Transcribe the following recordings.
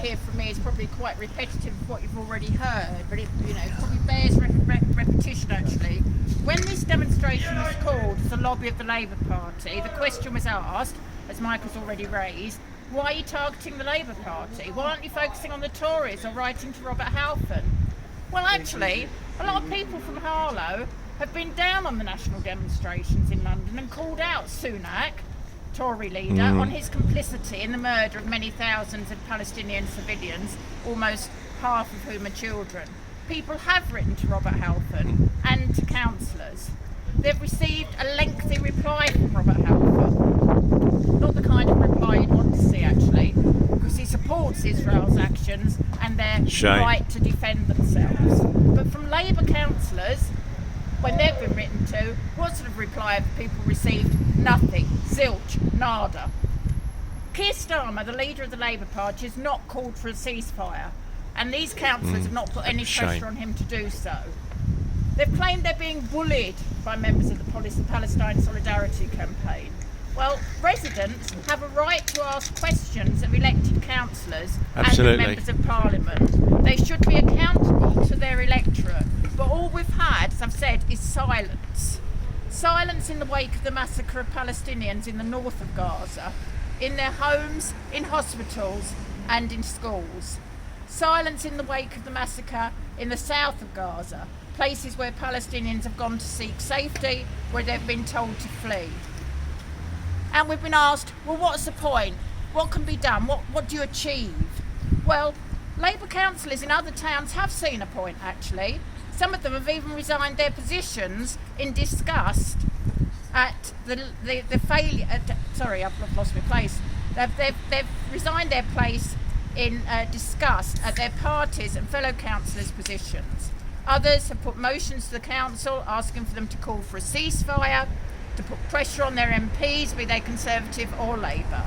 hear from me is probably quite repetitive of what you've already heard, but it probably bears repetition actually. When this demonstration was called as the lobby of the Labour Party, the question was asked, as Michael's already raised, why are you targeting the Labour Party? Why aren't you focusing on the Tories or writing to Robert Halfon? Well, actually, a lot of people from Harlow have been down on the national demonstrations in London and called out Sunak, Tory leader, on his complicity in the murder of many thousands of Palestinian civilians, almost half of whom are children. People have written to Robert Halfon and to councillors. They've received a lengthy reply from Robert Halfon. Not the kind of reply you'd want to see, actually, because he supports Israel's actions and their right to defend themselves. But from Labour councillors, when they've been written to, what sort of reply have people received? Nothing. Zilch. Nada. Keir Starmer, the leader of the Labour Party, has not called for a ceasefire, and these councillors have not put any pressure on him to do so. They've claimed they're being bullied by members of the Palestine Solidarity Campaign. Well, residents have a right to ask questions of elected councillors and of members of Parliament. They should be accountable to their electorate. But all we've had, as I've said, is silence. Silence in the wake of the massacre of Palestinians in the north of Gaza, in their homes, in hospitals and in schools. Silence in the wake of the massacre in the south of Gaza, places where Palestinians have gone to seek safety, where they've been told to flee. And we've been asked, well, what's the point? What can be done? What do you achieve? Well, Labour councillors in other towns have seen a point, actually. Some of them have even resigned their positions in disgust at the failure. Sorry, I've lost my place. They've resigned their place in disgust at their parties' and fellow councillors' positions. Others have put motions to the council asking for them to call for a ceasefire, to put pressure on their MPs, be they Conservative or Labour,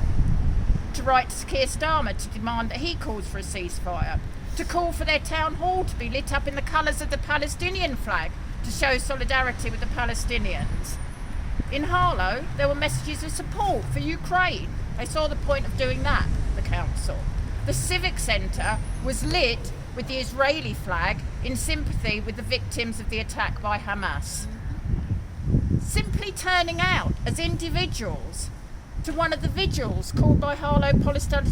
to write to Keir Starmer to demand that he calls for a ceasefire, to call for their town hall to be lit up in the colours of the Palestinian flag to show solidarity with the Palestinians. In Harlow, there were messages of support for Ukraine. They saw the point of doing that, the council. The Civic Centre was lit with the Israeli flag in sympathy with the victims of the attack by Hamas. Simply turning out as individuals to one of the vigils called by Harlow Palestine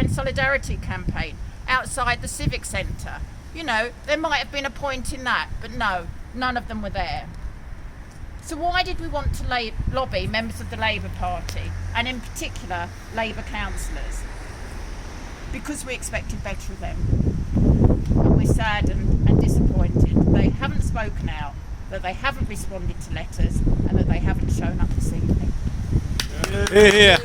Solidarity Campaign outside the Civic Centre. You know, there might have been a point in that, but no, none of them were there. So why did we want to lobby members of the Labour Party, and in particular Labour councillors? Because we expected better of them. And we're sad and disappointed that they haven't spoken out, that they haven't responded to letters, and that they haven't shown up this evening. Yeah.